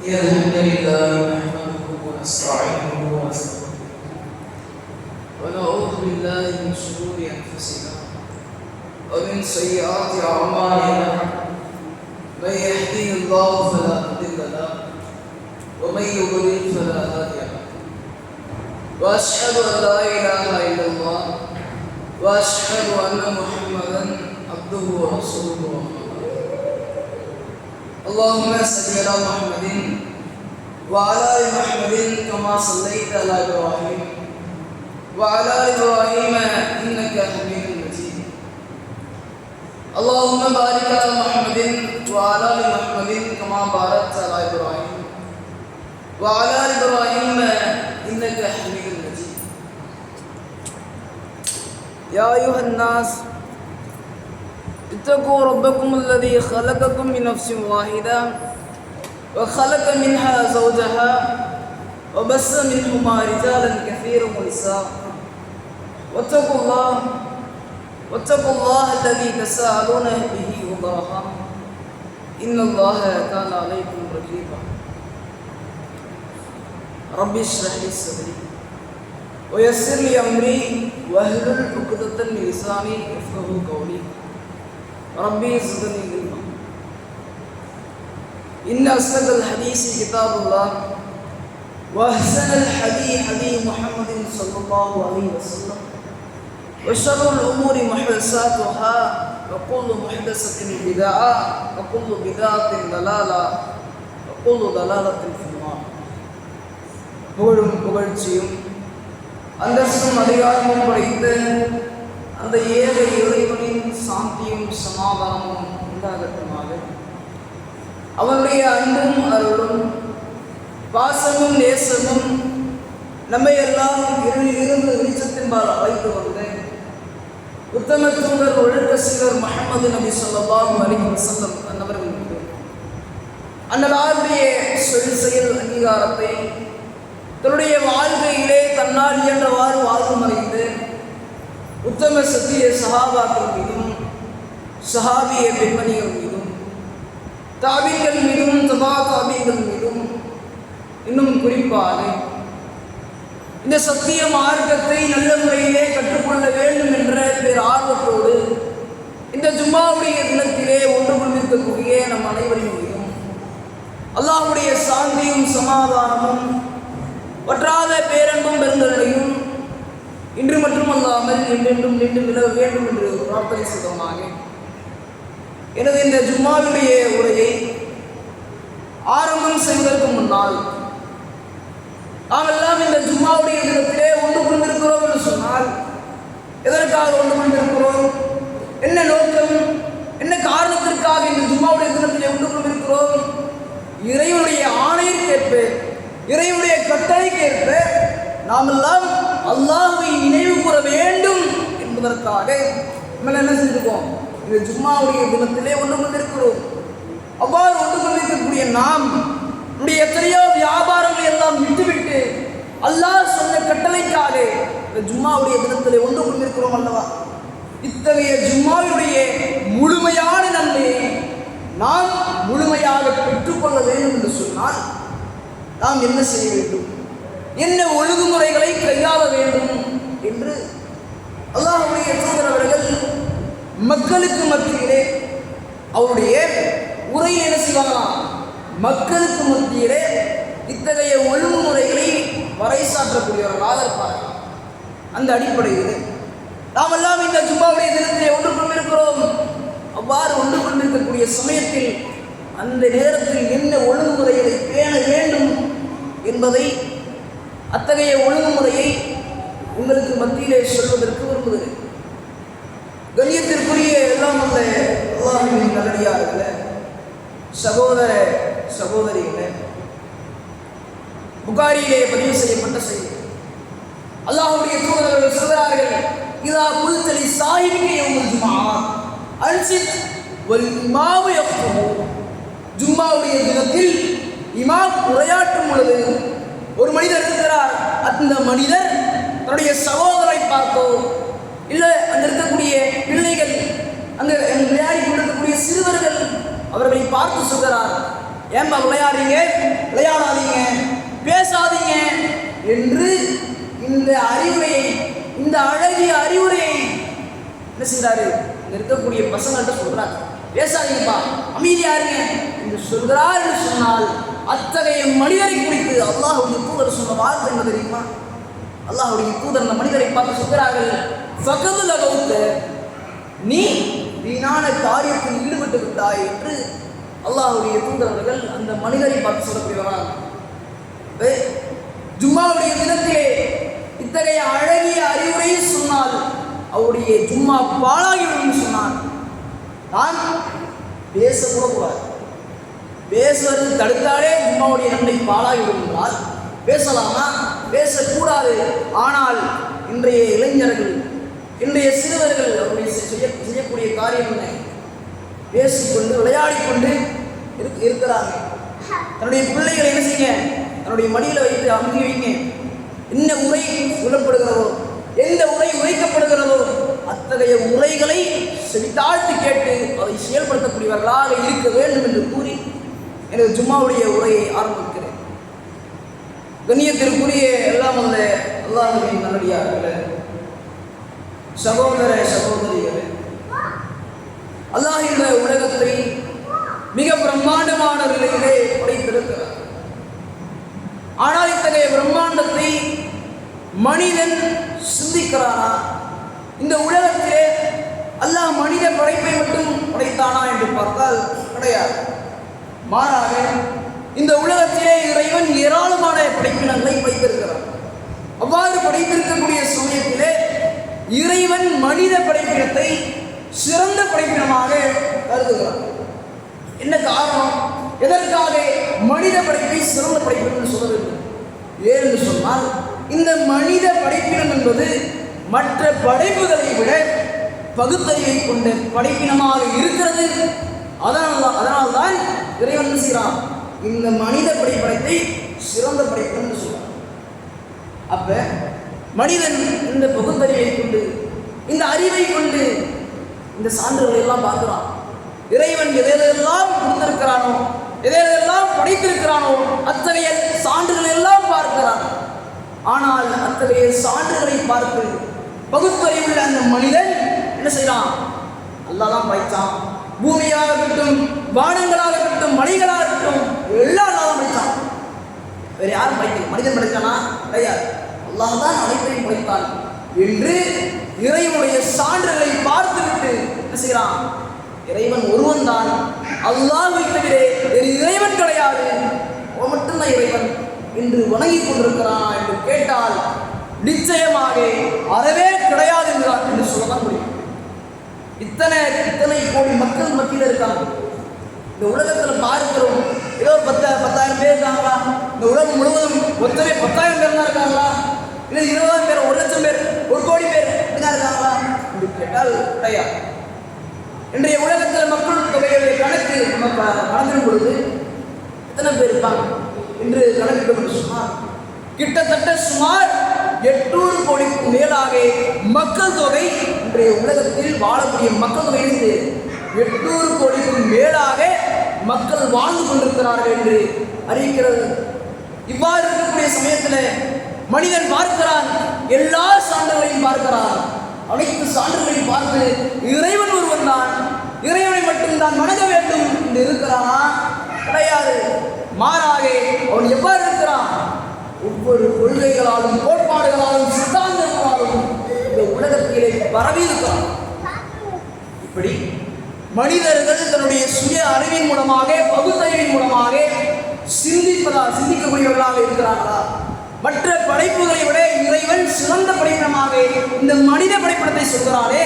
الحمد لله نحمده ونستعينه ونستغفره ونعوذ بالله من شرور انفسنا ومن سيئات اعمالنا من يهديه الله فلا مضل له ومن يضلل فلا هادي له واشهد ان لا اله الا الله واشهد ان محمدا عبده ورسوله. اللهم صل على محمد وعلى ال محمد كما صليت على ابراهيم وعلى ال ابراهيم انك حميد مجيد. اللهم بارك على محمد وعلى ال محمد كما باركت على ابراهيم وعلى ال ابراهيم انك حميد مجيد. يا ايها الناس اتقوا ربكم الذي خلقكم من نفس واحدة وخلق منها زوجها وبث منهما رجالا كثيرا ونساء واتقوا الله الذي تساءلون به والأرحام إن الله كان عليكم رقيبا. رب اشرح لي صدري ويسر لي أمري واحلل عقدة من لساني يفقهوا قولي. ربي زدني علما. إن أصدق الحديث كتاب الله وأحسن الحديث حديث محمد صلى الله عليه وسلم وشر الأمور محدثاتها وكل محدثة بدعة وكل بدعة ضلالة وكل ضلالة في النار. புகழும் புகழ்ச்சியும் அந்தஸ்தும் அதிகாரமும் படைத்த அந்த ஏழை இறைவனின் சாந்தியும் சமாதானமும் உண்டாகட்டுமாக. அவனுடைய அன்பும் அருளும் பாசமும் நேசமும் நம்மை எல்லாம் இருளிலிருந்து வெளிச்சத்தின்பால் அழைத்து வந்த உத்தம தூதர் ஒழுக்க சீரர் முஹம்மது நபி ஸல்லல்லாஹு அலைஹி வஸல்லம் அன்னவர்கள் மீது அன்னலாருடைய சொல் செயல் அங்கீகாரத்தை தன்னுடைய வாழ்க்கையிலே தன்னால் இயன்றவாறு வாழ்வு மறைந்து உத்தம சத்திய சஹாபாக்கள் மீதும் சஹாபிய பெண்மணிகள் மீதும் தாபீன்கள் மீதும் தபா தாபீன்கள் மீதும் இன்னும் குறிப்பாக இந்த சத்திய மார்க்கத்தை நல்ல முறையிலே கற்றுக்கொள்ள வேண்டும் என்ற பேர் ஆர்வத்தோடு இந்த ஜும்மாவுடைய தினத்திலே ஒன்று கொண்டிருக்கக்கூடிய நம் அனைவரின் மீதும் அல்லாஹ்வுடைய சாந்தியும் சமாதானமும் வற்றாத பேரன்பும் பெருந்தலையும் இன்று மட்டுமல்லாமல் என்றென்றும் நின்று விலக வேண்டும் என்று பிரார்த்தனை செய்தமாக எனது இந்த ஜும்மாவுடைய உரையை ஆரம்பம் செய்வதற்கு முன்னால் நாம் எல்லாம் இந்த ஜும்மாவுடைய தினத்திலே ஒன்று கொண்டிருக்கிறோம் என்று சொன்னால் எதற்காக ஒன்று கொண்டிருக்கிறோம், என்ன நோக்கம், என்ன காரணத்திற்காக இந்த ஜும்மாவுடைய தினத்திலே ஒன்று கொண்டிருக்கிறோம்? இறைவனுடைய ஆணையிற்கேற்ப இறைவனுடைய கட்டளைக்கேற்ப நாம் எல்லாம் அல்லாஹ்வை நினைவு கூற வேண்டும் என்பதற்காக நம்ம என்ன செஞ்சிருக்கோம், இந்த ஜும்மாவுடைய தினத்திலே ஒன்று கொண்டிருக்கிறோம். அவ்வாறு ஒன்று கொண்டிருக்கக்கூடிய நாம் நம்முடைய எத்தனையோ வியாபாரங்களை எல்லாம் விட்டுவிட்டு அல்லாஹ் சொன்ன கட்டளைக்காக இந்த ஜும்மாவுடைய தினத்திலே ஒன்று கொண்டிருக்கிறோம் அல்லவா? இத்தகைய ஜும்மாவுடைய முழுமையான நன்மையை நாம் முழுமையாக பெற்றுக்கொள்ள வேண்டும் என்று சொன்னால் நாம் என்ன செய்ய வேண்டும், என்ன ஒழுங்குமுறைகளை கையாள வேண்டும் என்று அல்லாஹ்வுடைய தூதர் அவர்கள் மக்களுக்கு மத்தியிலே அவருடைய உரையை என்ன செய்வாங்களாம், மக்களுக்கு மத்தியிலே இத்தகைய ஒழுங்குமுறைகளை பறைசாற்றக்கூடியவர்களாக இருப்பார்கள். அந்த அடிப்படையில் நாம் எல்லாம் இந்த ஜும்மாவுடைய தினத்திலே ஒன்று கொண்டிருக்கிறோம். அவ்வாறு ஒன்று கொண்டிருக்கக்கூடிய சமயத்தில் அந்த நேரத்தில் என்ன ஒழுங்குமுறைகளை பேண வேண்டும் என்பதை, அத்தகைய ஒழுங்குமுறையை உங்களுக்கு மத்தியிலே சொல்வதற்கு விரும்புகிறேன். கண்ணியத்திற்குரிய எல்லாம் அந்த அல்லாஹ்வின் நல்லடியார்களே, சகோதர சகோதரிகளே, புகாரியிலே பதிவு செய்யப்பட்ட செய்தி, அல்லாஹ்வுடைய தூதர்கள் சொல்கிறார்கள், இதா குல்தலி சாஹிபிகி யௌமுல் ஜும்ஆ அன்சித் வல் இமாமு யக்துபு. ஜும்மாவுடைய தினத்தில் இமாம் உரையாற்றும் பொழுது ஒரு மனிதர் இருக்கிறார். அந்த மனிதர் தன்னுடைய சகோதரை பார்த்தோ இல்லை அங்கே இருக்கக்கூடிய பிள்ளைகள், அங்கே விளையாடி கொண்டிருக்கக்கூடிய சிறுவர்கள் அவர்களை பார்த்து சொல்கிறார், ஏன்பா விளையாடுறீங்க, விளையாடாதீங்க, பேசாதீங்க என்று இந்த அறிவுரையை, இந்த அழகிய அறிவுரையை என்ன செய்றாரு, இங்க இருக்கக்கூடிய பசங்கள்கிட்ட சொல்றாரு. பேசாதீங்கப்பா, அமைதியா இருங்க என்று சொல்கிறார் என்று சொன்னால், அத்தகைய மனிதரை குறித்து அல்லாஹ்வுடைய தூதர் சொன்ன வார்த்தை என்ன தெரியுமா? அல்லாஹ்வுடைய தூதர் அந்த மனிதரை பார்த்து சொல்கிறார்கள், ஃபகது லகவுத்த, நீ வீணான காரியத்தில் ஈடுபட்டு விட்டாய் என்று அல்லாஹ்வுடைய தூதர்கள் அந்த மனிதரை பார்த்து சொல்லப்படுகிறார். ஜும்மாவுடைய தினத்திலே இத்தகைய அழகிய அறிவுரை சொன்னால் அவருடைய ஜும்மா பாழாகிவிடும் சொன்னார். நான் பேசக்கூட கூடாது, பேசுவது தடுத்தாலே ஜும்மாவுடைய நன்மை பாழாகிவிடும் என்றால் பேசலாமா? பேசக்கூடாது. ஆனால் இன்றைய இளைஞர்கள், இன்றைய சிறுவர்கள் அவருடைய செய்யக்கூடிய காரியம் என்ன? பேசிக்கொண்டு விளையாடிக்கொண்டு இருக்கிறாங்க. தன்னுடைய பிள்ளைகளை என்ன செய்ய, தன்னுடைய மடியில் வைத்து அமுகி வைங்க. என்ன உரை சொல்லப்படுகிறதோ, எந்த உரை உரைக்கப்படுகிறதோ அத்தகைய உரைகளை செவித்தாழ்த்து கேட்டு அதை செயல்படுத்தக்கூடியவர்களாக இருக்க வேண்டும் என்று கூறி எனது ஜும்மாவுடைய உரையை ஆரம்பிக்கிறேன். கண்ணியத்திற்குரிய எல்லாம் அந்த அல்லாஹ்வின் நல்லடியார்களே, சகோதர சகோதரிகளே, அல்லாஹ் இந்த உலகத்தை மிக பிரம்மாண்டமான நிலையிலே படைத்திருக்கிறார். ஆனால் இத்தகைய பிரம்மாண்டத்தை மனிதன் சிந்திக்கிறானா? இந்த உலகத்திலே அல்லாஹ் மனித படைப்பை மட்டும் படைத்தானா என்று பார்த்தால் கிடையாது. மாறாக இந்த உலகத்திலே இறைவன் ஏராளமான படைப்பினங்களை படைத்திருக்கிறார். அவ்வாறு படைத்திருக்கக்கூடிய சமயத்திலே இறைவன் மனித படைப்பினத்தை சிறந்த படைப்பினமாக கருதுகிறார். என்ன காரணம்? எதற்காக மனித படைப்பை சிறந்த படைப்பினம் சொல்ல வேண்டும்? ஏன்னு சொன்னால், இந்த மனித படைப்பினம் என்பது மற்ற படைப்புகளை விட பகுத்தறிவை கொண்ட படைப்பினமாக இருக்கிறது. அதனால்தான் இறைவன் செய்கிறான், இந்த மனித படைப்படத்தை சிறந்த படைப்பினம் சொல்றான். அப்ப மனிதன் இந்த பகுத்தறிவை கொண்டு, இந்த அறிவை கொண்டு இந்த சான்றுகளை எல்லாம் பார்க்கிறான். இறைவன் எதையெல்லாம் கொடுத்திருக்கிறானோ, எதையெல்லாம் படைத்திருக்கிறானோ அத்தகைய சான்றுகள் எல்லாம் பார்க்கிறான். ஆனால் அத்தகைய சான்றுகளை பார்த்து பகுத்தறிவுள்ள அந்த மனிதன் என்ன செய்யறான்? அல்லாஹ் தான் படைத்தான். பூமியாக இருக்கட்டும், வானங்களாக இருக்கட்டும், மலைகளாக இருக்கட்டும், எல்லாம் அல்லாஹ் தான் படைத்தான். வேற யாரும் படைக்கல. மனிதன் படைத்தானா? கிடையாது. அல்லாஹ் தான் அனைத்தையும் படைத்தான் என்று இறைவனுடைய சான்றுகளை பார்த்துவிட்டு என்ன செய்யறான்? இறைவன் ஒருவன் தான், அல்லாஹ்வை தவிர வேறு இறைவன் கிடையாது, அவன் மட்டும்தான் இறைவன் என்று வணங்கி கொண்டிருக்கிறான் என்று கேட்டால் நிச்சயமாக அறவே கிடையாது என்று சொல்லதான் முடியும். இத்தனை கோடி மக்கள் மத்தியில் இருக்காங்க. இந்த உலகத்தில் பார்க்கிறோம், ஏதோ 10,000 பேர் இருக்காங்களா? இந்த உலகம் முழுவதும் மொத்தமே 10,000 பேர் தான் இருக்காங்களா? இல்லை 20,000 பேர், 1,00,000 பேர், 1 கோடி பேர் இப்படிதான் இருக்காங்களா என்று கேட்டால் கிடையாது. இன்றைய உலகத்தில் மக்கள் தொகையுடைய கணக்கு நம்ம கணக்கிடும் பொழுது எத்தனை பேர் இருப்பாங்க என்று கணக்கிடும் சொன்னார், கிட்டத்தட்ட சுமார் 800 கோடிக்கும் மேலாக மக்கள் தொகை இன்றைய உலகத்தில் வாழக்கூடிய மக்கள் தொகையிலிருந்து 800 கோடிக்கும் மேலாக மக்கள் வாழ்ந்து கொண்டிருக்கிறார்கள் என்று அறிவிக்கிறது. இவ்வாறு இருக்கக்கூடிய சமயத்தில் மனிதன் பார்க்கிறான், எல்லா சான்றுகளையும் பார்க்கிறான். அனைத்து சான்றுகளையும் பார்த்து இறைவன் ஒருவன் தான், இறைவனை மட்டும்தான் வணங்க வேண்டும் என்று இருக்கிறானா? கிடையாது. மாறாக அவன் எவ்வாறு இருக்கிறான்? ஒவ்வொரு கொள்கைகளாலும், கோட்பாடுகளாலும், சித்தாந்தங்களாலும் இந்த உலகத்திலே பரவி இருக்கிறான். இப்படி மனிதர்கள் தன்னுடைய சுய அறிவின் மூலமாக, பகுத்தறிவின் மூலமாக சிந்திக்கக்கூடியவர்களாக இருக்கிறார்களா? மற்ற படைப்புகளை விட இறைவன் சிறந்த படைப்பினமாக இந்த மனித படைப்பினத்தை சொல்கிறாரே,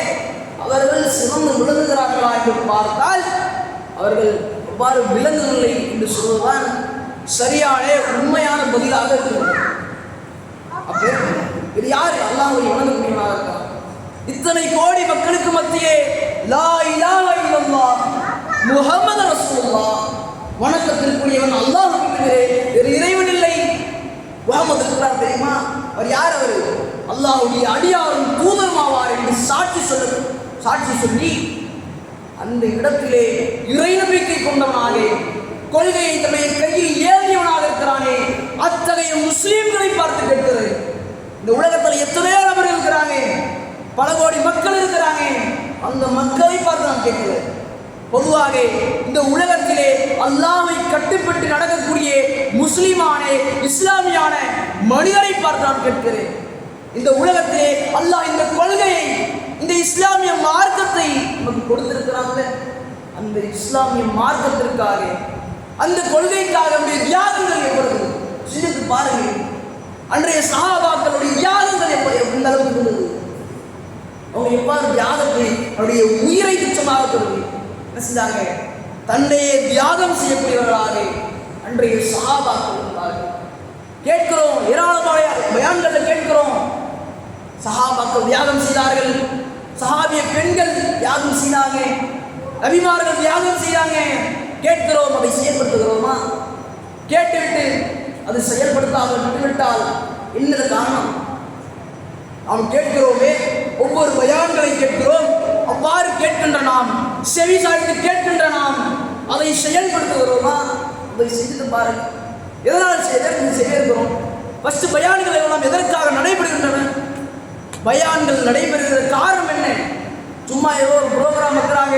அவர்கள் சிறந்து விளங்குகிறார்களா என்று பார்த்தால் அவர்கள் எவ்வாறு விளங்கவில்லை என்று சொல்வதுதான் சரியான உண்மையான பதிலாக இருக்கிறது. அப்போ இது யார் அல்லாஹ்வை வணங்கக்கூடியவனாக இருக்கார்? இத்தனை கோடி மக்களுக்கு மத்தியே லா இலாஹ இல்லல்லாஹ் முஹம்மது ரசூலுல்லாஹ் வணக்கத்திற்குரியவன் அல்லாஹ்வுக்கு தவிர வேறு இறைவன் இல்லை. முஹம்மது இருக்கிறார் தெரியுமா? அவர் யார்? அவர் அல்லாஹ்வுடைய அடியாரும் தூதரும் ஆவார் என்று சாட்சி சொல்லி அந்த இடத்திலே இறை நம்பிக்கை கொண்டவனாக, கொள்கையை தன்னுடைய கையில் ஏந்தியவனாக இருக்கிறானே, அத்தகைய முஸ்லீம்களை பார்த்து கேட்கிறது. இந்த உலகத்தில் எத்தனையோ நபர்கள் இருக்கிறாங்க, பல கோடி மக்கள் இருக்கிறாங்க, அந்த மக்களை பார்த்து நான் கேட்கிறேன். பொதுவாக இந்த உலகத்திலே அல்லாஹ்வை கட்டுப்பட்டு நடக்கக்கூடிய முஸ்லிமான இஸ்லாமியான மனிதரை பார்த்து நான் கேட்கிறேன். இந்த உலகத்திலே அல்லாஹ் இந்த கொள்கையை, இந்த இஸ்லாமிய மார்க்கத்தை நமக்கு கொடுத்திருக்கிறாங்க. அந்த இஸ்லாமிய மார்க்கத்திற்காக, அந்த கொள்கைக்காக தியாகங்கள் எவ்வளவு சிந்தித்து பாருங்கள். அன்றைய சஹாபாக்களுடைய தியாகங்கள் எந்த அளவுக்கு இருந்தது. அவங்க எவ்வாறு தியாகத்தை அவருடைய உயிரை துச்சமாக கருதி என்ன செஞ்சாங்க? தன்னையே தியாகம் செய்யக்கூடியவர்களாக அன்றைய சஹாபாக்கள் இருந்தார்கள். கேட்கிறோம், ஏராளமான பயான்களில் கேட்கிறோம், சஹாபாக்கள் தியாகம் செய்தார்கள், சஹாபிய பெண்கள் தியாகம் செய்தாங்க, நபிமார்கள் தியாகம் செய்தாங்க. கேட்கிறோம், அதை செயல்படுத்துகிறோமா? கேட்டுவிட்டு அது செயல்படுத்தாமல் விட்டுவிட்டால் என்ன காரணம்? நாம் கேட்கிறோமே, ஒவ்வொரு பயான்களை கேட்கிறோம், அவ்வாறு கேட்கின்ற நாம், செவி சாய்த்து கேட்கின்ற நாம் அதை செயல்படுத்துகிறோமா? அதை செய்து பாருங்கள். எதனால் செய்ய இருக்கிறோம்? ஃபர்ஸ்ட் பயான்கள் எல்லாம் எதற்காக நடைபெறுகின்றன? பயான்கள் நடைபெறுகிற காரணம் என்ன? சும்மா ஏதோ ஒரு ப்ரோக்ராம் வைக்கிறாங்க,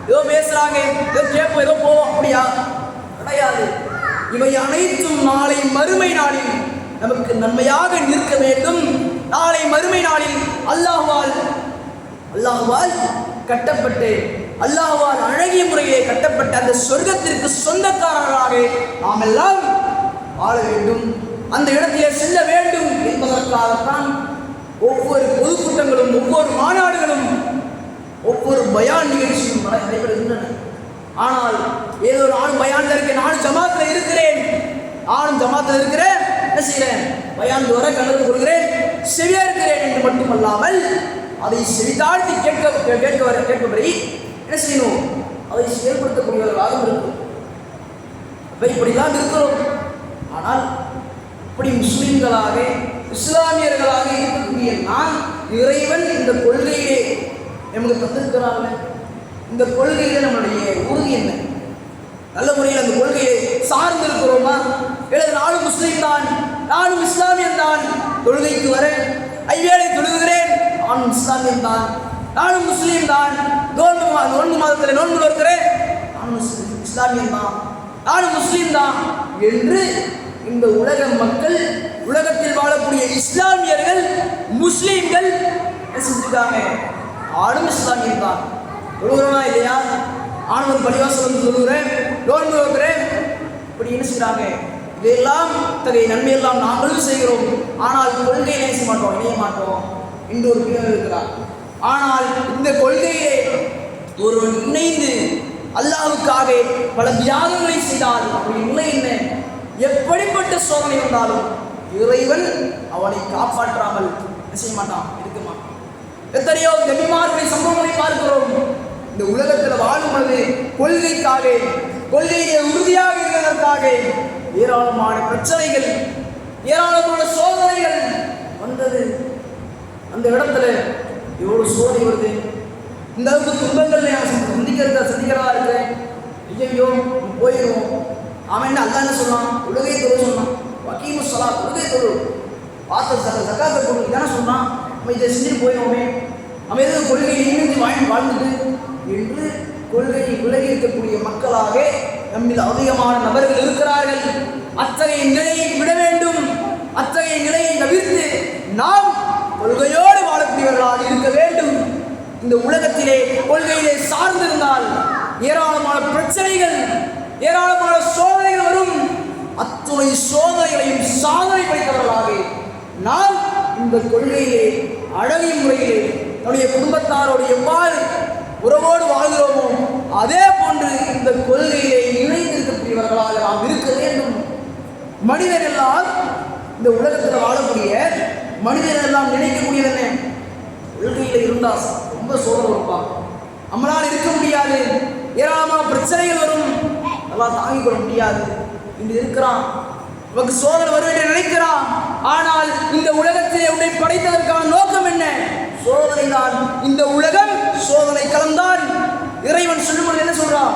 ஏதோ பேசுறாங்க, ஏதோ கேட்போம், ஏதோ போவோம், அப்படியா? கிடையாது. இவை அனைத்தும் நாளை மறுமை நாளில் நமக்கு நன்மையாக நிற்க வேண்டும். நாளை மறுமை நாளில் அல்லாஹ்வால் கட்டப்பட்டு, அல்லாஹ்வால் அழகிய முறையிலே கட்டப்பட்ட அந்த சொர்க்கத்திற்கு சொந்தக்காரர்களாக நாம் எல்லாம் வாழ வேண்டும், அந்த இடத்திலே செல்ல வேண்டும் என்பதற்காகத்தான் ஒவ்வொரு பொதுக்கூட்டங்களும், ஒவ்வொரு மாநாடுகளும், ஒவ்வொரு பயான் நிகழ்ச்சியும் நடைபெறுகின்றன. ஆனால் ஏதோ நானும் பயான்ல இருக்கேன், நானும் ஜமாத்தில் இருக்கிறேன், என்ன செய்கிறேன்? பயான் வர கலந்து கொள்கிறேன், செவியா இருக்கிறேன் என்று மட்டுமல்லாமல் அதை செவிதாழ்த்தி கேட்பவரை என்ன செய்யணும்? அதை செயல்படுத்தக்கூடியவர்களாக இருக்கும். இப்படிதான் இருக்கிறோம். ஆனால் இப்படி முஸ்லிம்களாக, இஸ்லாமியர்களாக இருக்கக்கூடிய நான், இறைவன் இந்த கொள்கையிலே நமக்கு தந்திருக்கிறாங்க. இந்த கொள்கையில நம்மளுடைய உறுதி என்ன? நல்ல முறையில் அந்த கொள்கையை சார்ந்திருக்கிறோமா? அல்லது நானும் முஸ்லீம் தான், நானும் இஸ்லாமியன் தான், தொழுகைக்கு வரேன், ஐவேளை தொழுகிறேன், நானும் இஸ்லாமியன் தான், நானும் முஸ்லீம் தான், நோன்பு மாதத்தில் நோன்பு இருக்கிறேன், நானும் இஸ்லாமியன் தான், நானும் முஸ்லீம் தான் என்று இந்த உலக மக்கள், உலகத்தில் வாழக்கூடிய இஸ்லாமியர்கள், முஸ்லீம்கள் செஞ்சுட்டாங்க. நானும் இஸ்லாமியன் தான், தொழுகிறோமா இல்லையா? ஆனவன் பள்ளிவாசல் வந்து சொல்லுகிறேன், நோன்பு வைக்கிறேன், இப்படி என்ன செய்கிறாங்க? இதையெல்லாம் இத்தகைய நன்மையெல்லாம் நாங்களும் செய்கிறோம். ஆனால் கொள்கையை நேச மாட்டோம், இணைய மாட்டோம் என்று ஒரு பிரிவு இருக்கிறார். ஆனால் இந்த கொள்கையை ஒருவன் இணைந்து அல்லாஹ்வுக்காக பல தியாகங்களை செய்தால் அவருடைய நிலை என்ன? எப்படிப்பட்ட சோதனை வந்தாலும் இறைவன் அவனை காப்பாற்றாமல் செய்ய மாட்டான், இருக்க மாட்டான். எத்தனையோ நபிமார்களை சம்பவங்களை பார்க்கிறோம். இந்த உலகத்தில் வாழும் பொழுது கொள்கைக்காக, கொள்கையை உறுதியாக இருப்பதற்காக ஏராளமான பிரச்சனைகள், ஏராளமான சோதனைகள் வந்தது. அந்த இடத்துல எவ்வளவு சோதனை வருது, இந்த அளவுக்கு துன்பங்கள் சந்திக்கிறதா இருக்கிறேன். ஐயோ போயிடுவோம். அவன் என்ன அல்லா என்ன சொன்னான்? உலகை தொழு சொன்னான். வக்கீமு சலா, உலகை தொழு, பார்த்த சக்காத்தை கொடு இதான சொன்னான். நம்ம இதை செஞ்சுட்டு போயிடுவோமே, நம்ம எதுவும் கொள்கையை இணைந்து வாழ்ந்துட்டு என்று கொள்கையை விலகி இருக்கக்கூடிய மக்களாக நம்மில் அதிகமான நபர்கள் இருக்கிறார்கள். அத்தகைய நிலையை விட வேண்டும். அத்தகைய நிலையை தவிர்த்து நாம் கொள்கையோடு வாழக்கூடியவர்களாக இருக்க வேண்டும். இந்த உலகத்திலே கொள்கையிலே சார்ந்திருந்தால் ஏராளமான பிரச்சனைகள், ஏராளமான சோதனைகள் வரும். அத்துணை சோதனைகளையும் சாதனை படைத்தவர்களாக நாம் இந்த கொள்கையிலே அழகிய முறையிலே நம்முடைய குடும்பத்தாரோடு எவ்வாறு உறவோடு வாழ்கிறோமோ அதே போன்று இந்த கொள்கையிலே இணைந்திருக்கக்கூடியவர்களாக நாம் இருக்க வேண்டும். மனிதர் எல்லாம், இந்த உலகத்தில் வாழக்கூடிய மனிதர் எல்லாம் நினைக்கக்கூடியது என்ன? கொள்கையில் இருந்தால் ரொம்ப சோதனை இருப்பாங்க, நம்மளால் இருக்க முடியாது, ஏராளமான பிரச்சனைகள் வரும், அதெல்லாம் தாங்கிக் கொள்ள முடியாது என்று இருக்கிறான். நமக்கு சோதனை வரும் என்று நினைக்கிறான். ஆனால் இந்த உலகத்திலே உன்னை படைத்ததற்கான நோக்கம் என்ன? சோதனை தான். இந்த உலகம் சோதனை கலந்தான். இறைவன் சொல்லும்போது என்ன சொல்றான்?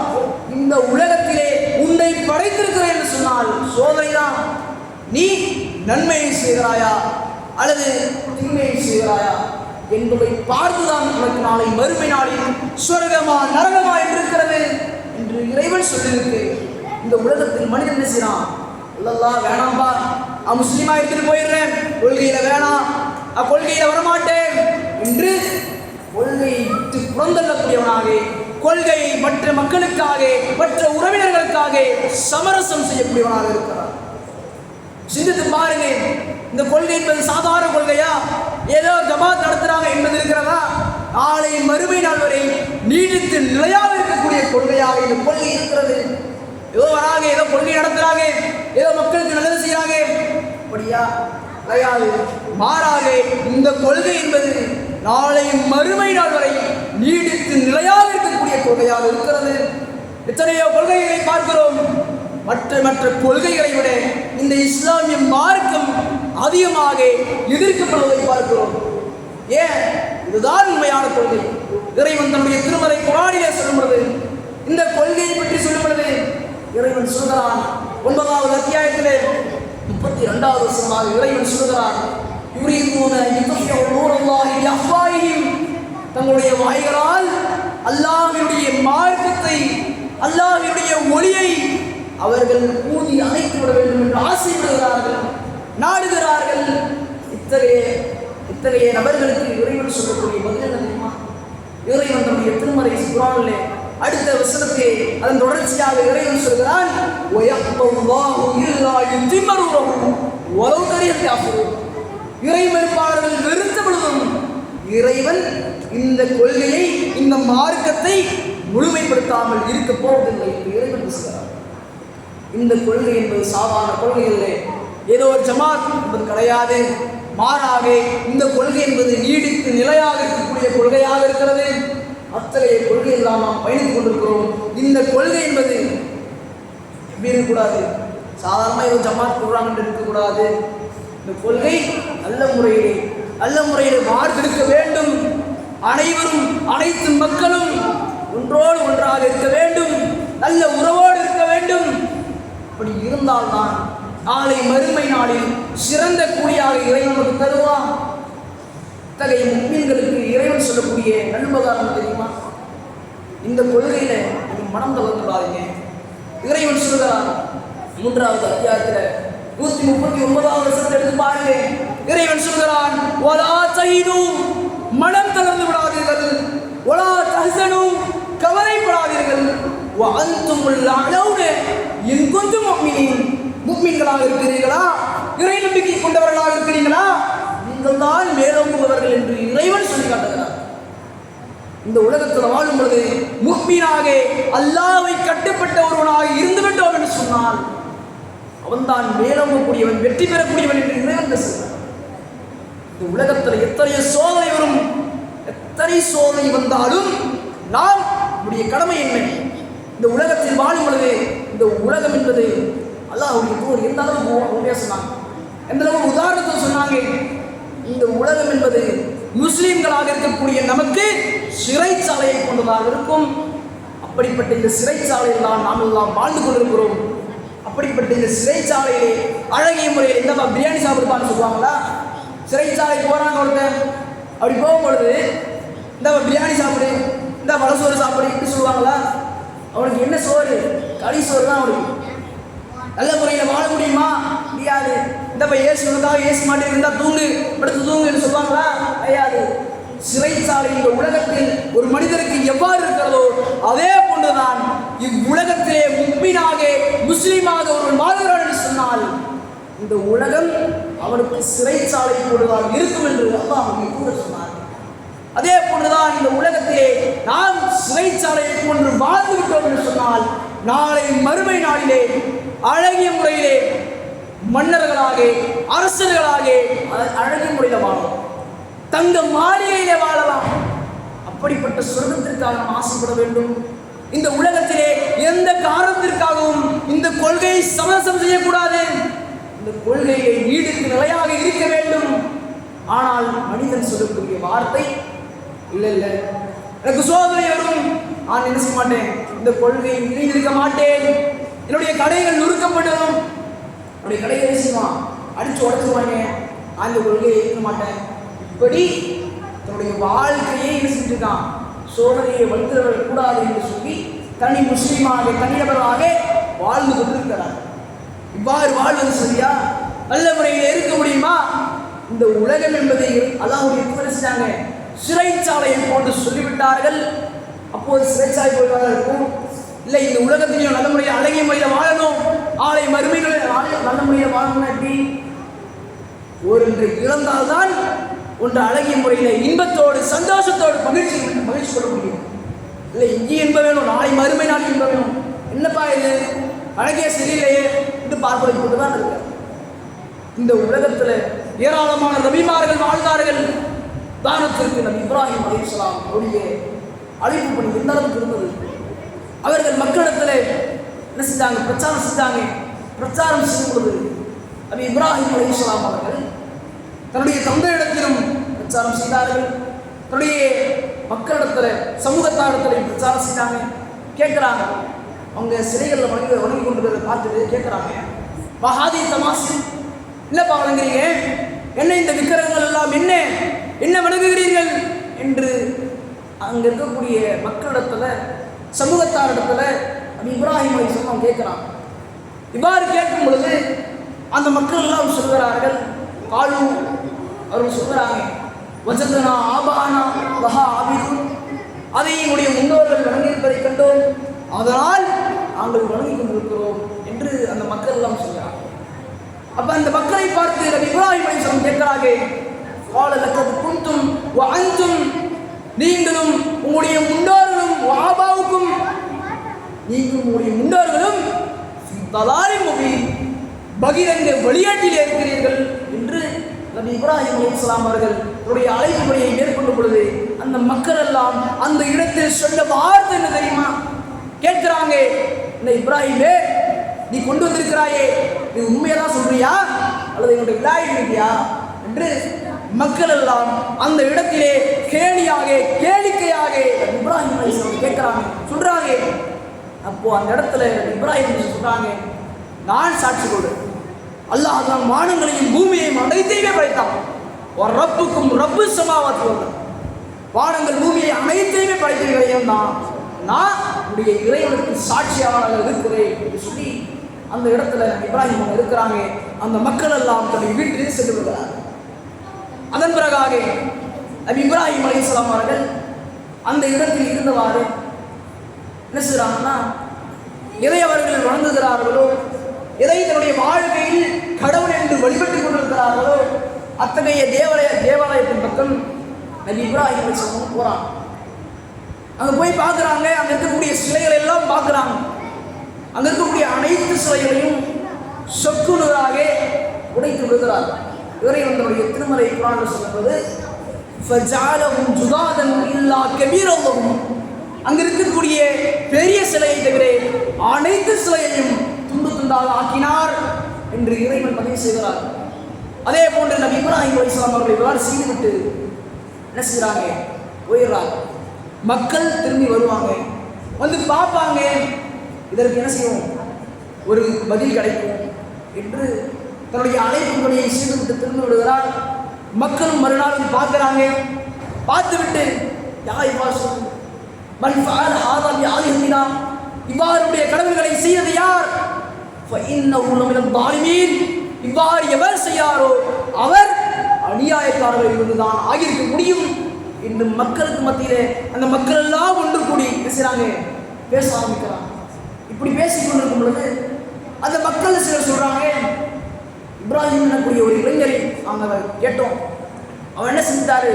இந்த உலகத்திலே உன்னை உன்னை படைத்திருக்கிறேன் என்று சொன்னால் சோதனைதான். நீ நன்மையை செய்கிறாயா அல்லது தீமையை செய்கிறாயா என்பதை பார்த்துதான் உனக்கு நாளை மறுமை நாளில் சொர்க்கமா நரகமா இருக்கிறது என்று இறைவன் சொல்லியிருக்கு. இந்த உலகத்தில் மனிதன் என்ன செய்யறான்? அல்லல்லாஹ் வேணாம்பா, முஸ்லீமா எடுத்துட்டு போயிடுறேன், கொள்கையில வேணாம், கொள்கையில வரமாட்டேன் என்று கொள்கையை விட்டு புறந்தள்ளக்கூடியவனாக, கொள்கையை மற்ற மக்களுக்காக மற்ற உறவினர்களுக்காக சமரசம் செய்யக்கூடியவனாக இருக்கிறார். சிந்தித்து பாருங்க, இந்த கொள்கை என்பது சாதாரண கொள்கையா? ஏதோ ஜமாத் நடத்துறாங்க என்பது இருக்கிறதா? நாளை மறுமை நாள் வரை நீடித்து நிலையாக இருக்கக்கூடிய கொள்கையாக இந்த கொள்கை இருக்கிறது. ஏதோ வராங்க, ஏதோ கொள்கை நடத்துறாங்க, ஏதோ மக்களுக்கு நல்லது செய்யறாங்க, அப்படியா? கிடையாது. மாறாக இந்த கொள்கை என்பது நாளை மறுமை நாள் வரை நீடித்து நிலையாக இருக்கக்கூடிய கொள்கையாக இருக்கிறது. எத்தனையோ கொள்கைகளை பார்க்கிறோம். மற்ற கொள்கைகளை விட இந்த இஸ்லாமிய மார்க்கம் அதிகமாக எதிர்க்கப்படுவதை பார்க்கிறோம். ஏன்? இதுதான் உண்மையான கொள்கை. இறைவன் தன்னுடைய திருமறை குர்ஆனிலே சொல்லும் பொழுது, இந்த கொள்கையை பற்றி சொல்லும் பொழுது இறைவன் சொல்கிறான், 9வது அத்தியாயத்திலே 32வது வசனமாக இறைவன் சொல்கிறான், தங்களுடைய வாய்களால் அல்லாஹ்வுடைய மார்க்கத்தை, அல்லாஹ்வுடைய ஒளியை அவர்கள் ஊதி அணைத்து விட வேண்டும் என்று ஆசைப்படுகிறார்கள், நாடுகிறார்கள். இத்தகைய நபர்களுக்கு இறைவன் சொல்லக்கூடிய பதில் என்ன தெரியுமா? இறைவன் தன்னுடைய திருமறை குர்ஆனிலே அடுத்த வசனத்தை அதன் தொடர்ச்சியாக இறைவன் சொல்கிறான், இறைமறுப்பாளர்கள் வெறுத்த பொழுதும் இறைவன் இந்த கொள்கையை, இந்த மார்க்கத்தை முழுமைப்படுத்தாமல் இருக்க போவதில்லை என்று இறைவன் பேசுகிறார். இந்த கொள்கை என்பது சாதாரண கொள்கை இல்லை, ஏதோ ஒரு ஜமாத் என்பது கிடையாது. மாறாக இந்த கொள்கை என்பது நீடித்து நிலையாக இருக்கக்கூடிய கொள்கையாக இருக்கிறது. அத்தகைய கொள்கையெல்லாம் நாம் பயணித்துக் கொண்டிருக்கிறோம். இந்த கொள்கை என்பது எப்படி இருக்கக்கூடாது? சாதாரணமாக ஏதோ ஜமாத் போடுறாங்க என்று இருக்கக்கூடாது. இந்த கொள்கை நல்ல முறையிலே மார்க்கெடுக்க வேண்டும். அனைவரும், அனைத்து மக்களும் ஒன்றோடு ஒன்றாக இருக்க வேண்டும், நல்ல உறவோடு இருக்க வேண்டும். அப்படி இருந்தால்தான் நாளை மறுமை நாளில் சிறந்த கூலியாக இறைவன் நமக்கு தருவான். இத்தகைய முக்மீன்களுக்கு இறைவன் சொல்லக்கூடிய நல்பதாரம் தெரியுமா? இந்த கொள்கையில நீங்கள் மனம் தளர்ந்துடாதீங்க. இறைவன் சொல்கிறார் 3வது அத்தியாயத்தில் 139வது வசனத்தை எடுத்து பாருங்க. இறைவன் சொல்கிறான், வலா தஹினு, மனம் தளர்ந்து விடாதீர்கள், வலா தஹ்சனு, கவலைப்படாதீர்கள், வ அன்துமுல் அலௌன இன் குன்தும் முஃமினீன், முஃமின்களாக இருக்கிறீர்களா, இறை நம்பிக்கை கொண்டவர்களாக இருக்கிறீர்களா, நீங்கள் தான் மேலோங்குபவர்கள் என்று இறைவன் சொல்லி காட்டுகிறார். இந்த உலகத்தில் வாழும் பொழுது முஃமினாக அல்லாஹ்வை கட்டுப்பட்ட ஒருவனாக இருந்து விட்டோம் என்று சொன்னால் அவன்தான் மேலோங்கக்கூடியவன், வெற்றி பெறக்கூடியவன் என்று இறைவன் பேசுகிறார். இந்த உலகத்தில் எத்தனை சோதனை வரும், எத்தனை சோதனை வந்தாலும் நாம் நம்முடைய கடமை என்ன? இந்த உலகத்தில் வாழும் பொழுது இந்த உலகம் என்பது அல்லாஹ்வுடைய தூதர் எந்த அளவுக்கு சொன்னாங்க, எந்த அளவுக்கு உதாரணத்தை சொன்னாங்க. இந்த உலகம் என்பது முஸ்லிம்களாக இருக்கக்கூடிய நமக்கு சிறைச்சாலையை கொண்டதாக இருக்கும். அப்படிப்பட்ட இந்த சிறைச்சாலையில் தான் நாம் எல்லாம் வாழ்ந்து கொண்டிருக்கிறோம். அப்படிப்பட்ட இந்த சிறைச்சாலையிலே அழகிய முறையில் இந்த பிரியாணி சாப்பிடுப்பான்னு சொல்லுவாங்களா? சிறைச்சாலைக்கு போகிறாங்க ஒருத்தர், அப்படி போகும்பொழுது இந்த பிரியாணி சாப்பிடு, இந்த வளசோறு சாப்பிடு இப்படி சொல்லுவாங்களா? அவனுக்கு என்ன சோறு? களி சோறு தான் அவனுக்கு. நல்ல முறையில் வாழ முடியுமா? முடியாது. இந்த ஏசி உனக்காக ஏசி மாட்டி இருந்தால் தூங்கு, படுத்து தூங்குன்னு சொல்லுவாங்களா? கிடையாது. சிறைச்சாலை இந்த உலகத்தில் ஒரு மனிதருக்கு எவ்வாறு இருக்கிறதோ அதே போன்றுதான் இவ்வுலகத்திலே முஃமினாக முஸ்லீமாக ஒருவன் வாழ்கிறான் என்று சொன்னால் இந்த உலகம் அவனுக்கு சிறைச்சாலை போடுவதாக இருக்கும் என்று அல்லாஹ்வுடைய தூதர் சொன்னார். அதே போன்றுதான் இந்த உலகத்திலே நாம் சிறைச்சாலையை போன்று வாழ்ந்து விட்டோம் என்று சொன்னால் நாளை மறுமை நாளிலே அழகிய முறையிலே மன்னர்களாக, அரசர்களாக அழகிய முறையில் வாழலாம், தங்க மாளிகையிலே வாழலாம். அப்படிப்பட்ட சொர்க்கத்திற்காக நாம் ஆசைப்பட வேண்டும். இந்த உலகத்திலே எந்த காரணத்திற்காகவும் இந்த கொள்கையை சமரசம் செய்யக்கூடாது. இந்த கொள்கையை நீடித்து நிலையாக இருக்க வேண்டும். ஆனால் மனிதன் சொல்லக்கூடிய வார்த்தை இல்லை, எனக்கு சோதனை வரும், நான் என்ன செய்ய மாட்டேன், இந்த கொள்கையை இணைந்திருக்க மாட்டேன், என்னுடைய கடைகள் நுறுக்கப்பட்டதும் என்னுடைய கடைகளை செய்வான் அடிச்சு உடச்சுவாங்க, அந்த கொள்கையை ஏற்க மாட்டேன். இப்படி தன்னுடைய வாழ்க்கையை என்ன செஞ்சிருக்கான், சோதனையை வளர்த்துவிடக் கூடாது என்று சொல்லி தனி முஸ்லீமாக தனிநபராக வாழ்ந்து கொண்டிருக்கிறார். இவ்வாறு வாழ்வது சரியா? நல்ல முறையில் இருக்க முடியுமா? இந்த உலகம் என்பதை அல்லாஹ்வுடைய தூதர் செஞ்சாங்க, சிறைச்சாலையை போன்று சொல்லிவிட்டார்கள். அப்போது சிறைச்சாலை போய்வாக இருக்கும். இல்லை, இந்த உலகத்திலையும் நல்ல முறையில் அழகிய முறையில் வாழணும், ஆலை மறுமைகளை நல்ல முறையில் வாழணும். எப்படி ஒன்றை இழந்தால்தான் ஒன்று அழகிய முறையில் இன்பத்தோடு சந்தோஷத்தோடு மகிழ்ச்சி கொள்ள முடியும். இல்லை, இங்கே இன்பம் வேணும், நாளை மறுமை நாள் இன்பம் வேணும். என்னப்பா இது அழகிய சரியில்லையே என்று பார்ப்பதை கொண்டு தான் இருக்கு. இந்த உலகத்தில் ஏராளமான நபிமார்கள் வாழ்ந்தார்கள். தானத்திற்கு நபி இப்ராஹிம் அலைஹிஸ்ஸலாம் அவருடைய அழைப்பு பணி எந்த அளவுக்கு இருந்தது. அவர்கள் மக்களிடத்தில் என்ன செஞ்சாங்க, பிரச்சாரம் செஞ்சாங்க. பிரச்சாரம் செய்யும் பொழுது நபி இப்ராஹிம் அலைஹிஸ்ஸலாம் அவர்கள் தன்னுடைய தந்தையிடத்திலும் பிரச்சாரம் செய்தார்கள், தன்னுடைய மக்களிடத்தில் சமூகத்தாரிடத்திலையும் பிரச்சாரம் செய்தாங்க. கேட்குறாங்க, அவங்க சிலைகளில் வணங்கி கொண்டு பார்த்துட்டு கேட்குறாங்க, மகாதி தமாசி இல்லைப்பா வணங்குறீங்க, என்ன இந்த விக்கிரகங்கள் எல்லாம் என்ன வணங்குகிறீர்கள் என்று அங்கே இருக்கக்கூடிய மக்களிடத்தில் சமூகத்தாரிடத்தில் நபி இப்ராஹிம் அலைஹிஸ்ஸலாம் கேட்குறாங்க. இவ்வாறு கேட்கும் பொழுது அந்த மக்கள் எல்லாம் சொல்கிறார்கள், காலு அவர்கள் சொல்கிறாங்க, வஜதனா ஆபானா வஹா ஆபிது, அதை எங்களுடைய முன்னோர்கள் வணங்கியிருப்பதை கண்டோம், அதனால் நாங்கள் வணங்கி கொண்டிருக்கிறோம் என்று அந்த மக்கள் எல்லாம் சொல்கிறார்கள். அப்ப அந்த மக்களை பார்த்து நபி இப்ராஹிம் அலைஹிஸ்ஸலாம் கேட்கிறாங்க, கால லக்கத் குன்தும் வ அன்தும், நீங்களும் உங்களுடைய முன்னோர்களும் ஆபாவுக்கும் நீங்களும் உங்களுடைய முன்னோர்களும் தலாரி முபீன், பகிரங்க வெளியாட்டிலே இருக்கிறீர்கள் என்று நபி இப்ராஹிம் அலைஹிஸ்ஸலாம் அவர்கள் அவருடைய அழைப்பு முறையை மேற்கொள்ளும் பொழுது அந்த மக்கள் எல்லாம் அந்த இடத்தில் சொன்ன வார்த்தை என்ன தெரியுமா? கேட்கிறாங்க, இந்த இப்ராஹிமே, நீ கொண்டு வந்திருக்கிறாயே, நீ உண்மையதான் சொல்றியா அல்லது என்னுடைய விளையாடியா என்று மக்கள் எல்லாம் அந்த இடத்திலே கேளிக்கையாக இப்ராஹிம் அலைஹிஸ்ஸலாம் கேட்கிறாங்க, சொல்றாங்க. அப்போ அந்த இடத்துல இப்ராஹிம் சொல்றாங்க, நான் சாட்சி கொடு, அல்லாஹ் தான் வானங்களையும் பூமியையும் அனைத்தையுமே படைத்தான். ஒரு ரப்புக்கும் ரப்பு சமாவாத்து, வானங்கள் பூமியை அனைத்தையுமே படைத்த இறைவன் தான், நான் உடைய இறைவனுக்கு சாட்சியாக இருக்கிறேன் என்று சொல்லி அந்த இடத்துல இப்ராஹிம் அவங்க இருக்கிறாங்க. அந்த மக்கள் எல்லாம் தன்னுடைய வீட்டிலே சென்று விடுகிறார். அதன் பிறகாக நபி இப்ராஹிம் அலைஹிஸ்ஸலாம் அவர்கள் அந்த இடத்தில் இருந்தவாறு என்ன செய்கிறாங்கன்னா, எதை அவர்கள் வணங்குகிறார்களோ, எதை தன்னுடைய வாழ்க்கையில் கடவுள் என்று வழிபட்டுக் கொண்டிருக்கிறார்களோ, அத்தகைய தேவாலயத்தின் பக்கம் நபி இப்ராஹிம் அலைஹிஸ்ஸலாம் போறாங்க. அங்கே போய் பார்க்குறாங்க, அங்கே இருக்கக்கூடிய சிலைகளை எல்லாம் பார்க்குறாங்க. அங்கே இருக்கக்கூடிய அனைத்து சிலைகளையும் சொக்குநூறாக உடைத்து விடுகிறார். இறைவனுடைய திருமலை குர்ஆனில் சொல்லுவது, ஃபஜஅலஹும் ஜுதாதன் இல்லா கபீரஹும், அங்கே இருக்கக்கூடிய பெரிய சிலையை தவிர அனைத்து சிலையையும் துண்டு துண்டாக ஆக்கினார் என்று இறைவன் பதிவு செய்கிறார். அதே போன்று நபி இப்ராஹிம் அலைஹிஸ்ஸலாம் அவர்கள் இவ்வாறு செய்துவிட்டு என்ன செய்கிறாங்க, போயிடுறாங்க. மக்கள் திரும்பி வருவாங்க, வந்து பார்ப்பாங்க, இதற்கு என்ன செய்வோம், ஒரு பதில் கிடைக்கும் என்று தன்னுடைய அழைப்பு பணியை செய்துவிட்டு திரும்பி விடுகிறார். மக்களும் மறுநாள் வந்து பார்க்குறாங்க. பார்த்துவிட்டு இவ்வாறுடைய கடவுள்களை செய்யறது யார்? இவ்வாறு எவர் செய்யாரோ அவர் அநியாயக்காரர்கள் இருந்துதான் ஆகியிருக்க முடியும் என்று மக்களுக்கு மத்தியிலே அந்த மக்கள் எல்லாம் ஒன்று கூடி பேசுகிறாங்க, பேச ஆரம்பிக்கிறாங்க. இப்படி பேசிக் கொண்டிருக்கும் பொழுது அந்த மக்கள் சிலர் சொல்றாங்க, இப்ராஹிம் எனக்கூடிய ஒரு இளைஞரை நாங்கள் கேட்டோம், அவர் என்ன செஞ்சாரு,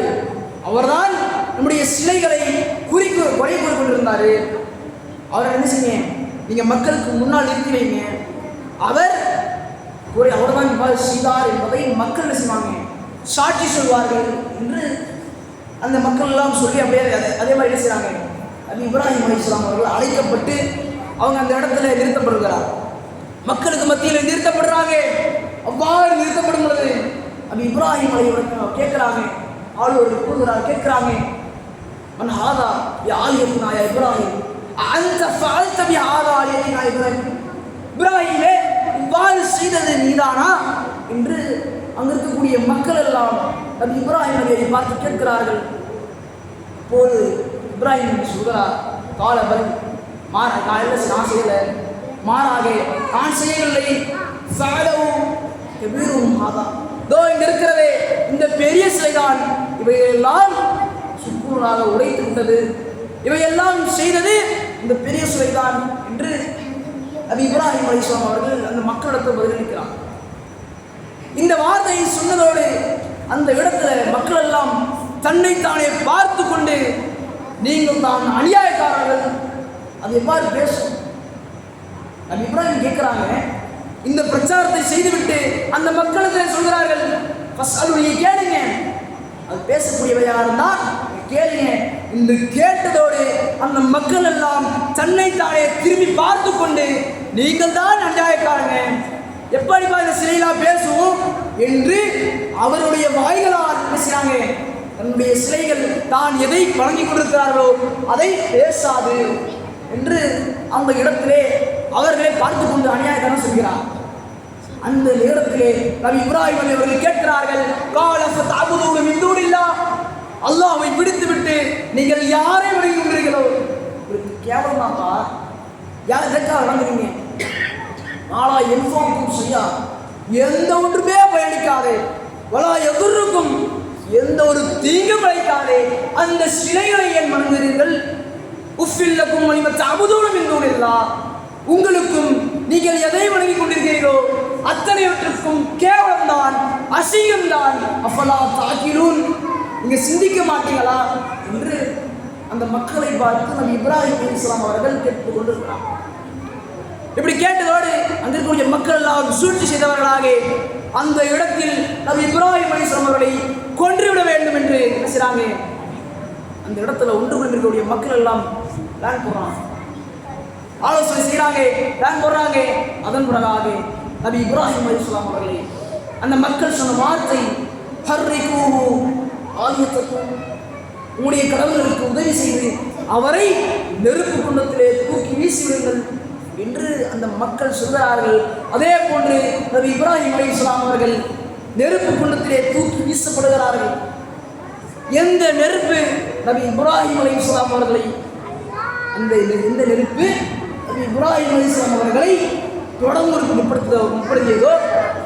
அவர்தான் நம்முடைய சிலைகளை குறை கூறி கொண்டிருந்தாரு, அவர் என்ன செய்ய, நீங்க மக்களுக்கு முன்னால் நிறுத்தி வைங்க, அவர்தான் இவ்வாறு செய்தார் என்பதை மக்கள் என்ன செய்வாங்க, சாட்சி சொல்வார்கள் என்று அந்த மக்கள் எல்லாம் சொல்லி அப்படியே அதே மாதிரி என்ன செய்றாங்க, நபி இப்ராஹிம் அலைஹிஸ்ஸலாம் அவர்கள் அழைக்கப்பட்டு அவங்க அந்த இடத்துல நிறுத்தப்படுகிறார். மக்களுக்கு மத்தியில் நிறுத்தப்படுறாங்க. அவ்வாறு நிறுத்தப்படும் பொழுது நபி இப்ராஹிம் அலைஹிஸ்ஸலாம் கேட்கிறாங்க, ஆளுநர் கூறுகிறார், கேட்கிறாங்க, மன் ஹாதா யா ஆலியத்துனா யா இப்ராஹிம் அன்த ஃபஅல்த பி ஹாதா ஆலியத்துனா இப்ராஹிம், இப்ராஹிமே இவ்வாறு செய்தது நீதானா என்று அங்கு இருக்கக்கூடிய மக்கள் எல்லாம் நபி இப்ராஹிம் நபியை பார்த்து கேட்கிறார்கள். அப்போது இப்ராஹிம் நபி சொல்கிறார், காலபல் நான் செய்யல, மாறாக நான் செய்யவில்லை, இங்க இருக்கிறதே இந்த பெரிய சிலைதான், இவையெல்லாம் சுக்குநூறாக உடைத்து விட்டது, இவையெல்லாம் செய்தது இந்த பெரிய சிலைதான் என்று நபி இப்ராஹிம் அலைஹிஸ்ஸலாம் அவர்கள் அந்த மக்களிடத்தில் பதிலளிக்கிறார். இந்த வார்த்தையை சொன்னதோடு அந்த இடத்துல மக்கள் எல்லாம் தன்னைத்தானே பார்த்து கொண்டு நீங்கள் தான் அநியாயக்காரர்கள், அது எவ்வாறு பேசும்? நபி இப்ராஹிம் கேட்கிறாங்க, இந்த பிரச்சாரத்தை செய்துவிட்டு அந்த மக்களுக்கு சொல்கிறார்கள், நீங்க கேளுங்க, அது பேசக்கூடியவையா இருந்தால் கேளுங்க. இந்த கேட்டதோடு அந்த மக்கள் எல்லாம் தன்னைத்தானே திரும்பி பார்த்து கொண்டு நீங்கள் தான் அநியாயக்காரங்க, எப்படிப்பா இந்த சிலையெல்லாம் பேசுவோம் என்று அவருடைய வாய்களால் பேசுகிறாங்க. தன்னுடைய சிலைகள் தான் எதை வழங்கி கொண்டிருக்கிறார்களோ அதை பேசாது என்று அந்த இடத்திலே அவர்களே பார்த்து கொண்டு அநியாயக்காரன் சொல்கிறார். அந்த நேரத்திலே நபி இப்ராஹிம் அவர்கள் கேட்கிறார்கள், அல்லாஹ்வை விடுத்துவிட்டு நீங்கள் யாரை வணங்கி கொண்டீர்களோ? கேவலமாப்பா, யார் எதற்காக வணங்குறீங்க? நாளா என்ஃபோக்கும் செய்யா, எந்த ஒன்றுமே பயணிக்காதே, வலா எதிர்க்கும் எந்த ஒரு தீங்கும் விளைக்காதே அந்த சிலைகளை ஏன் வணங்குகிறீர்கள்? உஃபில்லக்கும் வலிமத் அபுதூனும் இந்தூனில்லா, உங்களுக்கும் நீங்கள் எதை வணங்கி கொண்டிருக்கிறீர்களோ அத்தனைவற்றுக்கும் கேவலம்தான், அசிங்கம்தான். அஃபலா தாக்கிலூன், நீங்க சிந்திக்க மாட்டீங்களா என்று அந்த மக்களை பார்த்து நபி இப்ராஹிம் அலைஹிஸ்ஸலாம் அவர்கள் கேட்டுக் கொண்டிருக்கிறார். இப்படி கேட்டதோடு அங்கு இருக்கக்கூடிய மக்கள் எல்லாம் சூழ்ச்சி செய்தவர்களாக அந்த இடத்தில் நபி இப்ராஹிம் அலைஹிஸ்ஸலாம் அவர்களை கொன்றுவிட வேண்டும் என்று பேசுகிறாங்க. அந்த இடத்துல ஒன்று கொண்டிருக்கக்கூடிய மக்கள் எல்லாம் பிளான் போடுறாங்க, ஆலோசனை செய்கிறாங்க, பிளான் போடுறாங்க. அதன் பிறகாக நபி இப்ராஹிம் அலைஹிஸ்ஸலாம் அவர்களை அந்த மக்கள் சொன்ன வார்த்தை, ஹர்ரிகூஹு ஆலிஹத்தக்கும், உங்களுடைய கடவுளுக்கு உதவி செய்து அவரை நெருப்பு குண்டத்திலே தூக்கி வீசிவிடுங்கள் என்று அந்த மக்கள் சொல்கிறார்கள். அதே போன்று நபி இப்ராஹிம் அலைஹிஸ்ஸலாம் அவர்கள் நெருப்பு குண்டத்திலே தூக்கி வீசப்படுகிறார்கள். எந்த நெருப்பு நபி இப்ராஹிம் அலைஹிஸ்ஸலாம் அவர்களை எந்த நெருப்பு நபி இப்ராஹிம் அலைஹிஸ்ஸலாம் அவர்களை தொடர்ந்து முற்படுத்தியதோ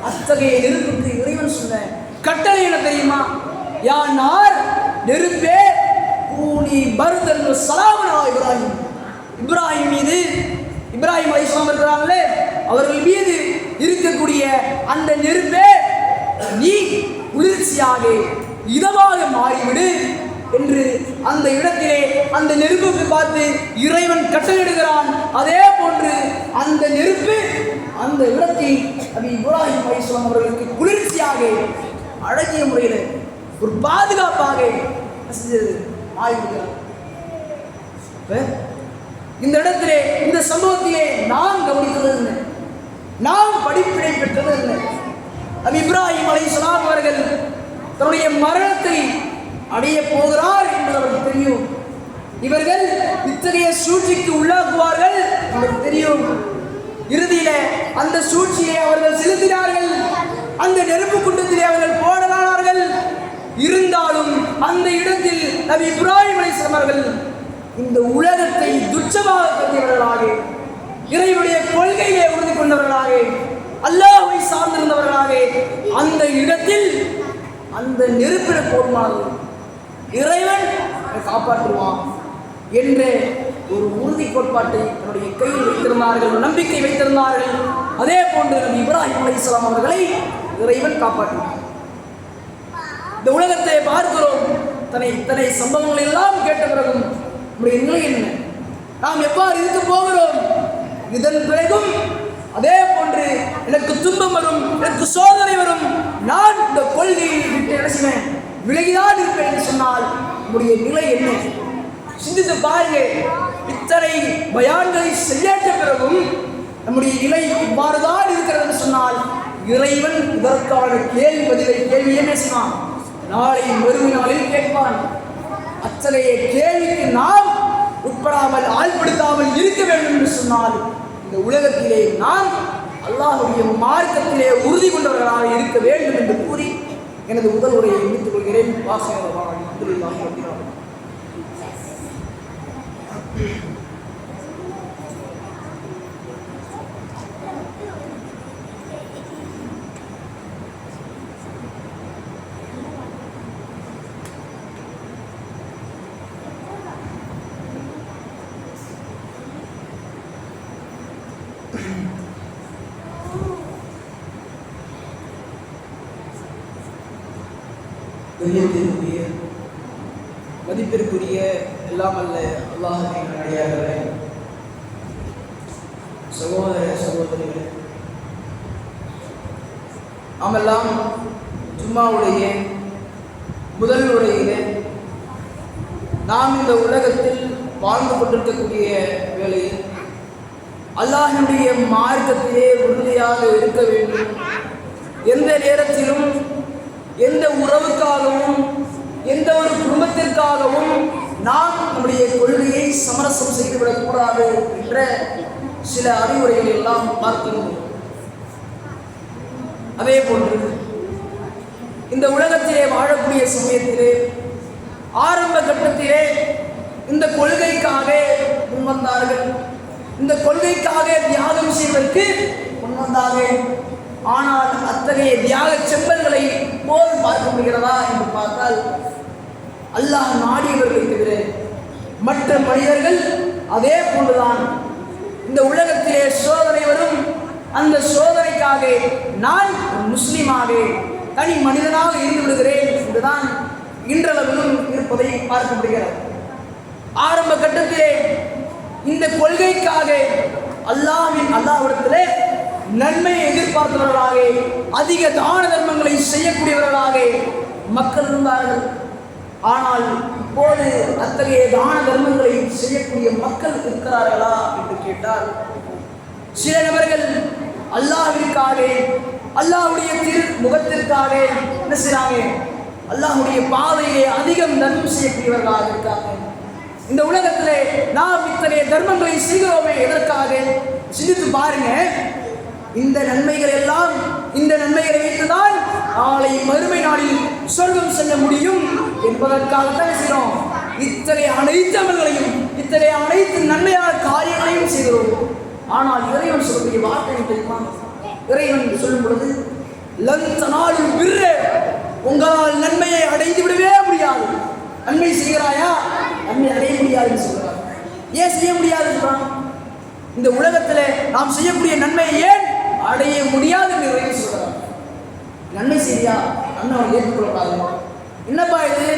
அத்தகைய நெருப்புக்கு இறைவன் சொன்ன கட்டளை என்ன தெரியுமா? யா நார், நெருப்பே, கூனி பர்தன் சலாமனா இப்ராஹிம், இப்ராஹிம் மீது, இப்ராஹிம் அலைஹிஸ்ஸலாம் இருக்கிறாங்களே அவர்கள் மீது இருக்கக்கூடிய அந்த நெருப்பே, நீ குளிர்ச்சியாக இதமாக மாறிவிடு என்று அந்த இடத்திலே அந்த நெருப்புக்கு பார்த்து இறைவன் கட்டளையிடுகிறான். அதே போன்று அந்த நெருப்பு அந்த இடத்தில் நபி இப்ராஹிம் அலைஹிஸ்ஸலாம் அவர்களுக்கு குளிர்ச்சியாக அழகிய முறையில் ஒரு பாதுகாப்பாக மாறிவிடுகிறார். இந்த இடத்திலே இந்த சம்பவத்திலே நாம் கவனித்தது என்ன, நாம் படிப்பினை பெற்றது என்ன? நபி இப்ராஹிம் அலைஹிஸ்ஸலாம் அவர்கள் தன்னுடைய மரணத்தை அடைய போகிறார் என்பது அவருக்கு தெரியும். இவர்கள் இத்தகைய சூழ்ச்சிக்கு உள்ளாக்குவார்கள் அவருக்கு தெரியும். இறுதியில அந்த சூழ்ச்சியை அவர்கள் செலுத்தினார்கள், அந்த நெருப்பு குண்டத்திலே அவர்கள் போடலானார்கள். இருந்தாலும் அந்த இடத்தில் நபி இப்ராஹிம் அலைஹிஸ்ஸலாம் அவர்கள் இந்த உலகத்தை துச்சமாக கருதியவர்களாக, இறைவனுடைய கொள்கையை உறுதி கொண்டவர்களாக, அல்லாஹ்வை சார்ந்திருந்தவர்களாக அந்த இடத்தில் அந்த நெருப்பிட போடுமாறு இறைவன் காப்பாற்றுவான் என்ற ஒரு உறுதி கோட்பாட்டை தன்னுடைய கையில் வைத்திருந்தார்கள், நம்பிக்கை வைத்திருந்தார்கள். அதே போன்று நபி இப்ராஹிம் அலைஹிஸ்ஸலாம் அவர்களை இறைவன் காப்பாற்றினார். இந்த உலகத்தை பார்க்கிறோம், இத்தனை சம்பவங்கள் எல்லாம் கேட்ட பிறகும் நம்முடைய நிலை என்ன? நாம் எவ்வாறு இருக்க போகிறோம்? இதன் பிறகும் அதே போன்று எனக்கு துன்பம் வரும், எனக்கு சோதனை வரும், நான் இந்த கொள்கையை விட்டு நினைச்சினேன் விலகிதான் இருப்பேன் என்று சொன்னால் நம்முடைய நிலை என்ன? சிந்தித்து பாருங்க. இத்தனை பயான்களை செய்யட்ட பிறகும் நம்முடைய நிலை இவ்வாறுதான் இருக்கிறது என்று சொன்னால் இறைவன் இதற்கான கேள்வியே பேசினான், நாளை மறுநாளில் கேட்பான். அத்தகைய கேள்விக்கு நாம் உட்படாமல் ஆழ்படுத்தாமல் இருக்க வேண்டும் என்று சொன்னால் இந்த உலகத்திலே நாம் அல்லாஹ்வுடைய மார்க்கத்திலே உறுதி கொண்டவர்களாக இருக்க வேண்டும் என்று கூறி எனது முதல் உரையை முடித்துக் கொள்கிறேன். கண்ணியத்திற்குரிய மதிப்பிற்குரிய எல்லாம் அல்ல அல்லாஹ்வின் அடியார்களே, சகோதர சகோதரிகளே, நாமெல்லாம் ஜும்மாவுடைய முதல் உரையிலே நாம் இந்த உலகத்தில் வாழ்ந்து கொண்டிருக்கக்கூடிய வேளையில் அல்லாஹ்வுடைய மார்க்கத்திலே உறுதியாக இருக்க வேண்டும். எந்த நேரத்திலும் எந்த உறவுக்காகவும் எந்த ஒரு குடும்பத்திற்காகவும் நாம் நம்முடைய கொள்கையை சமரசம் செய்துவிடக்கூடாது என்ற சில அறிவுரைகளை எல்லாம் பார்க்கிறோம். அதே போன்று இந்த உலகத்திலே வாழக்கூடிய சமயத்திலே ஆரம்ப கட்டத்திலே இந்த கொள்கைக்காக முன்வந்தார்கள், இந்த கொள்கைக்காக தியாகம் செய்வதற்கு முன்வந்தார்கள். ஆனால் அத்தகைய தியாக செம்பல்களை போல் பார்க்க முடிகிறதா என்று பார்த்தால் அல்லாஹ் நாடியவர்களை தவிர மற்ற மனிதர்கள் அதே போன்றுதான். இந்த உலகத்திலே சோதனை வரும், அந்த சோதனைக்காக நான் முஸ்லிமாக தனி மனிதனாக இருந்து விடுகிறேன் என்றுதான் இன்றளவிலும் இருப்பதை பார்க்க முடிகிறது. ஆரம்ப கட்டத்திலே இந்த கொள்கைக்காக அல்லாஹ்விடத்திலே நன்மையை எதிர்பார்த்தவர்களாக அதிக தான தர்மங்களை செய்யக்கூடியவர்களாக மக்கள் இருந்தார்கள். ஆனால் இப்போது அத்தகைய தான தர்மங்களை செய்யக்கூடிய மக்கள் இருக்கிறார்களா என்று கேட்டால் சில நபர்கள் அல்லாஹ்விற்காக அல்லாஹ்வுடைய திருமுகத்திற்காக என்ன செய்றாங்க, அல்லாஹ்வுடைய பாதையிலே அதிகம் தர்மம் செய்யக்கூடியவர்களாக இருக்காங்க. இந்த உலகத்திலே நாம் இத்தகைய தர்மங்களை செய்கிறோமே எதற்காக சிந்தித்து பாருங்க. இந்த நன்மைகள் எல்லாம், இந்த நன்மைகளை வைத்துதான் நாளை மறுமை நாளில் சொர்க்கம் செல்ல முடியும் என்பதற்காகத்தான் செய்கிறோம். இத்தகைய அனைத்து அமல்களையும் இத்தகைய அனைத்து நன்மையான காரியங்களையும் செய்கிறோம். ஆனால் இறைவன் சொல்லக்கூடிய வார்த்தை தெரியுமா? இறைவன் சொல்லும் பொழுது லன் தனாலுல் பிர்ர, உங்களால் நன்மையை அடைந்து விடவே முடியாது. நன்மை செய்கிறாயா, நன்மை அடைய முடியாதுன்னு சொல்றாங்க. ஏன் செய்ய முடியாது சொல்றாங்க? இந்த உலகத்தில் நாம் செய்யக்கூடிய நன்மையை ஏன் அடைய முடியாது என்று இறைவன் சொல்றாங்க. நன்மை செய்யா, நன்மை அவன் ஏற்றுக்கொள்ளக்கூடாது. என்னப்பா இது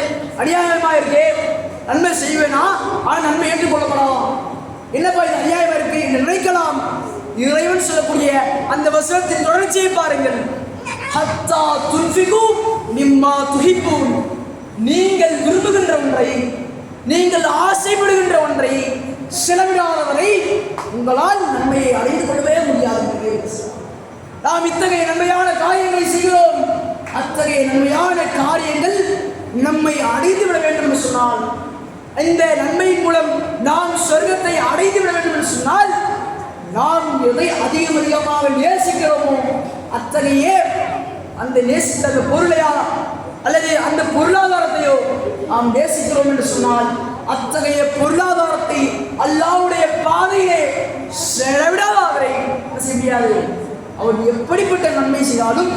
அநியாயமா இருக்கே, நன்மை செய்வேனா ஆனால் நன்மை ஏற்றுக்கொள்ளப்படாதான், என்னப்பா இது அநியாயமா இருக்கு என்று நினைக்கலாம். இறைவன் சொல்லக்கூடிய அந்த வசனத்தின் தொடர்ச்சியை பாருங்கள். ஹத்தா துன்ஃபிகு மிம்மா துஹிப்பூன், நீங்கள் விரும்புகின்ற ஒன்றை, நீங்கள் ஆசைப்படுகின்ற ஒன்றை செலவிடாதவரை உங்களால் நன்மையை அடைந்து கொள்ளவே முடியாது. நாம் இத்தகைய நன்மையான காரியங்களை செய்கிறோம், அத்தகைய நன்மையான காரியங்கள் நம்மை அடைந்து விட வேண்டும் என்று சொன்னால், இந்த நன்மையின் மூலம் நாம் சொர்க்கத்தை அடைந்து விட வேண்டும் என்று சொன்னால், நாம் எதை அதிகமாக நேசிக்கிறோமோ அத்தகைய அந்த நேசித்த அந்த பொருளையா அல்லது அந்த பொருளாதாரத்தையோ நாம் நேசிக்கிறோம் என்று சொன்னால், அத்தகைய பொருளாதாரத்தை அல்லாஹ்வுடைய பாதையிலே செலவிடாதவரை செய்ய முடியாது. அவன் எப்படிப்பட்ட நன்மை செய்தாலும்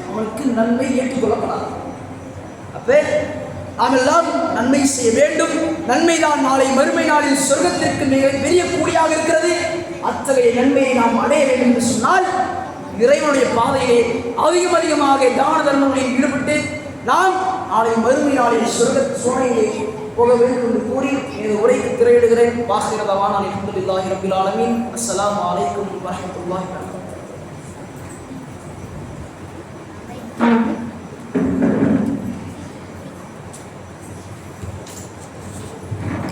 அவனுக்கு நன்மை ஏற்றுக்கொள்ளப்படாது. அப்போ நாம் எல்லாம் நன்மை செய்ய வேண்டும். நன்மைதான் நாளை மறுமை நாளில் சொர்க்கத்திற்கு மிக பெரிய கூலியாக இருக்கிறது. அத்தகைய நன்மையை நாம் அடைய வேண்டும் என்று சொன்னால் இறைவனுடைய பாதையிலே அதிகமாக தான தர்மங்களில் ஈடுபட்டு நாம் நாளை மறுமை நாளில் சொர்க்க சோனையிலே போக வேண்டும் என்று கூறி எனது உரைக்கு திரையிடுகிறேன். வாசிரதவான் அல்ஹம்துலில்லாஹி ரப்பில் ஆலமீன். அஸ்ஸலாமு அலைக்கும் வரஹ்மத்துல்லாஹி வபரகாத்துஹு.